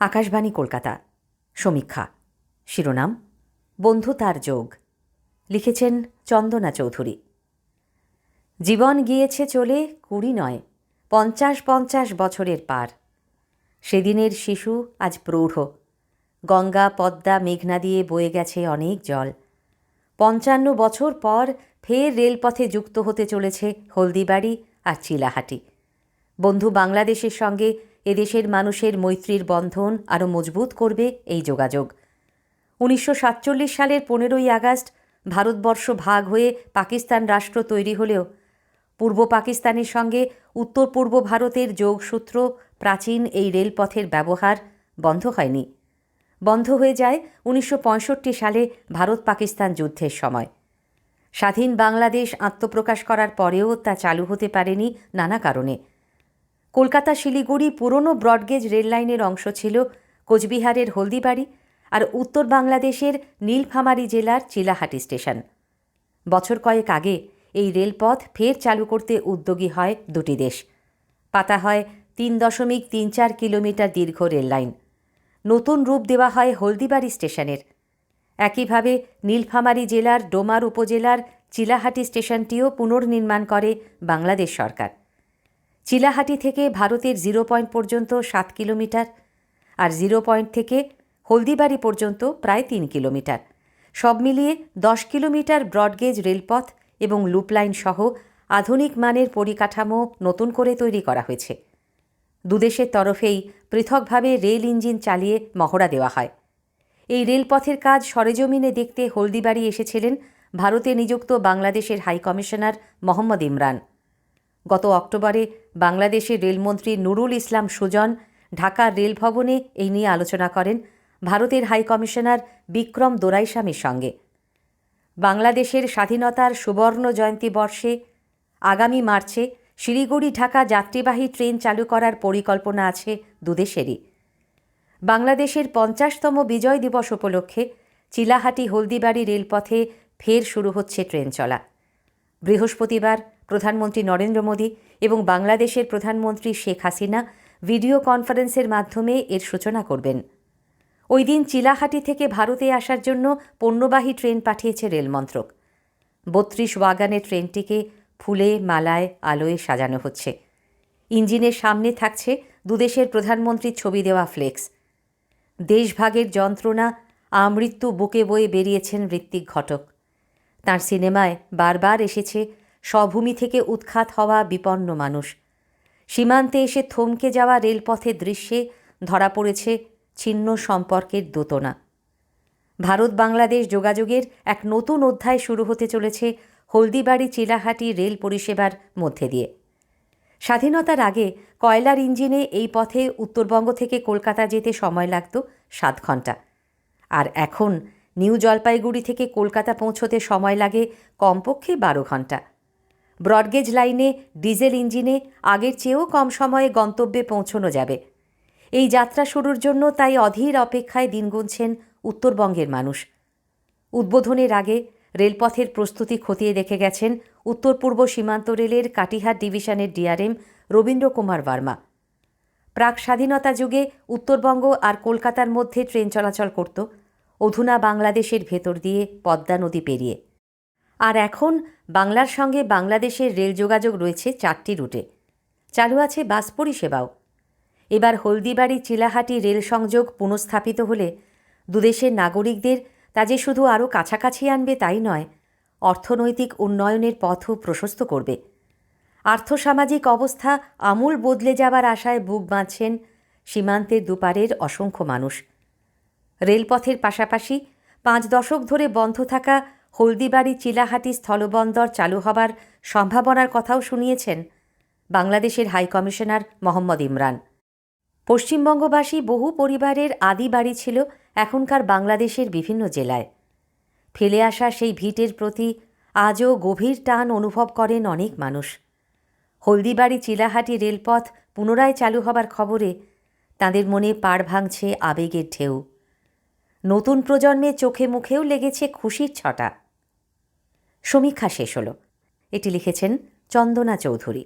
আকাশবাণী কলকাতা। সমীক্ষা। শিরোনাম বন্ধুতার যোগ। লিখেছেন চন্দনা চৌধুরী। জীবন গিয়েছে চলে 20 নয় 50 বছরের পার। সেদিনের শিশু আজ প্রৌঢ়। গঙ্গা পদ্মা মেঘনা দিয়ে বয়ে গেছে অনেক জল। 55 বছর পর ফের রেলপথে যুক্ত হতে চলেছে হলদিবাড়ি আর চিলাহাটি। বন্ধু বাংলাদেশের সঙ্গে এদেশের মানুষের মৈত্রীর বন্ধন আরও মজবুত করবে এই যোগাযোগ। 1947 সালের 15ই আগস্ট ভারতবর্ষ ভাগ হয়ে পাকিস্তান রাষ্ট্র তৈরি হলেও পূর্ব পাকিস্তানের সঙ্গে উত্তর পূর্ব ভারতের যোগসূত্র প্রাচীন এই রেলপথের ব্যবহার বন্ধ হয়নি। বন্ধ হয়ে যায় 1965 সালে ভারত পাকিস্তান যুদ্ধের সময়। স্বাধীন বাংলাদেশ আত্মপ্রকাশ করার পরেও তা চালু হতে পারেনি নানা কারণে। কলকাতা শিলিগুড়ি পুরনো ব্রডগেজ রেললাইনের অংশ ছিল কোচবিহারের হলদিবাড়ি আর উত্তর বাংলাদেশের নীলফামারী জেলার চিলাহাটি স্টেশন। বছর কয়েক আগে এই রেলপথ ফের চালু করতে উদ্যোগী হয় দুটি দেশ। পাতা হয় 3.34 কিলোমিটার দীর্ঘ রেললাইন। নতুন রূপ দেওয়া হয় হলদিবাড়ি স্টেশনের। একইভাবে নীলফামারী জেলার ডোমার উপজেলার চিলাহাটি স্টেশনটিও পুনর্নির্মাণ করে বাংলাদেশ সরকার। চিলাহাটি থেকে ভারতের 0 পয়েন্ট পর্যন্ত 7 কিলোমিটার আর 0 পয়েন্ট থেকে হলদিবাড়ি পর্যন্ত প্রায় 3 কিলোমিটার। সব মিলিয়ে 10 কিলোমিটার ব্রডগেজ রেলপথ এবং লুপলাইন সহ আধুনিক মানের পরিকাঠামো নতুন করে তৈরি করা হয়েছে। দুদেশের তরফেই পৃথকভাবে রেল ইঞ্জিন চালিয়ে মহড়া দেওয়া হয়। এই রেলপথের কাজ সরেজমিনে দেখতে হলদিবাড়ি এসেছিলেন ভারতে নিযুক্ত বাংলাদেশের হাইকমিশনার মোহাম্মদ ইমরান। গত অক্টোবরে বাংলাদেশের রেলমন্ত্রী নুরুল ইসলাম সুজন ঢাকার রেলভবনে এই নিয়ে আলোচনা করেন ভারতের হাইকমিশনার বিক্রম দোরাইস্বামীর সঙ্গে। বাংলাদেশের স্বাধীনতার সুবর্ণ জয়ন্তী বর্ষে আগামী মার্চে শিলিগুড়ি ঢাকা যাত্রীবাহী ট্রেন চালু করার পরিকল্পনা আছে দুদেশেরই। বাংলাদেশের 50তম বিজয় দিবস উপলক্ষে চিলাহাটি হলদিবাড়ি রেলপথে ফের শুরু হচ্ছে ট্রেন চলা। বৃহস্পতিবার প্রধানমন্ত্রী নরেন্দ্র মোদী এবং বাংলাদেশের প্রধানমন্ত্রী শেখ হাসিনা ভিডিও কনফারেন্সের মাধ্যমে এর সূচনা করবেন। ওই দিন চিলাহাটি থেকে ভারতে আসার জন্য পণ্যবাহী ট্রেন পাঠিয়েছে রেলমন্ত্রক। 32 ওয়াগানের ট্রেনটিকে ফুলে মালায় আলোয় সাজানো হচ্ছে। ইঞ্জিনের সামনে থাকছে দুদেশের প্রধানমন্ত্রীর ছবি দেওয়া ফ্লেক্স। দেশভাগের যন্ত্রণা আমৃত্যু বুকে বয়ে বেরিয়েছেন ঋত্বিক ঘটক। তাঁর সিনেমায় বারবার এসেছে স্বভূমি থেকে উৎখাত হওয়া বিপন্ন মানুষ। সীমান্তে এসে থমকে যাওয়া রেলপথের দৃশ্যে ধরা পড়েছে ছিন্ন সম্পর্কের দোতনা। ভারত বাংলাদেশ যোগাযোগের এক নতুন অধ্যায় শুরু হতে চলেছে হলদিবাড়ি চিলাহাটি রেল পরিষেবার মধ্যে দিয়ে। স্বাধীনতার আগে কয়লার ইঞ্জিনে এই পথে উত্তরবঙ্গ থেকে কলকাতা যেতে সময় লাগত 7 ঘণ্টা, আর এখন নিউ জলপাইগুড়ি থেকে কলকাতা পৌঁছতে সময় লাগে কমপক্ষে 12 ঘণ্টা। ব্রডগেজ লাইনে ডিজেল ইঞ্জিনে আগের চেয়েও কম সময়ে গন্তব্যে পৌঁছানো যাবে। এই যাত্রা শুরুর জন্য তাই অধীর অপেক্ষায় দিন গুনছেন উত্তরবঙ্গের মানুষ। উদ্বোধনের আগে রেলপথের প্রস্তুতি খতিয়ে দেখে গেছেন উত্তর পূর্ব সীমান্ত রেলের কাটিহার ডিভিশনের ডিআরএম রবীন্দ্র কুমার ভার্মা। প্রাক স্বাধীনতা যুগে উত্তরবঙ্গ আর কলকাতার মধ্যে ট্রেন চলাচল করত অধুনা বাংলাদেশের ভেতর দিয়ে পদ্মা নদী পেরিয়ে। আর এখন বাংলার সঙ্গে বাংলাদেশের রেল যোগাযোগ রয়েছে 4টি রুটে। চালু আছে বাস পরিষেবাও। এবার হলদিবাড়ি চিলাহাটি রেল সংযোগ পুনঃস্থাপিত হলে দুদেশের নাগরিকদের তা যে শুধু আরও কাছাকাছি আনবে তাই নয়, অর্থনৈতিক উন্নয়নের পথও প্রশস্ত করবে। আর্থসামাজিক অবস্থা আমূল বদলে যাবার আশায় বুক বাঁধছেন সীমান্তের দুপারের অসংখ্য মানুষ। রেলপথের পাশাপাশি 5 দশক ধরে বন্ধ থাকা হলদিবাড়ি চিলাহাটি স্থলবন্দর চালু হবার সম্ভাবনার কথাও শুনিয়েছেন বাংলাদেশের হাইকমিশনার মোহাম্মদ ইমরান। পশ্চিমবঙ্গবাসী বহু পরিবারের আদি বাড়ি ছিল এখনকার বাংলাদেশের বিভিন্ন জেলায়। ফেলে আসা সেই ভিটের প্রতি আজও গভীর টান অনুভব করেন অনেক মানুষ। হলদিবাড়ি চিলাহাটি রেলপথ পুনরায় চালু হবার খবরে তাঁদের মনে পাড় ভাঙছে আবেগের ঢেউ। নতুন প্রজন্মের চোখে মুখেও লেগেছে খুশির ছটা। সমীক্ষা শেষ হলো। এটি লিখেছেন চন্দনা চৌধুরী।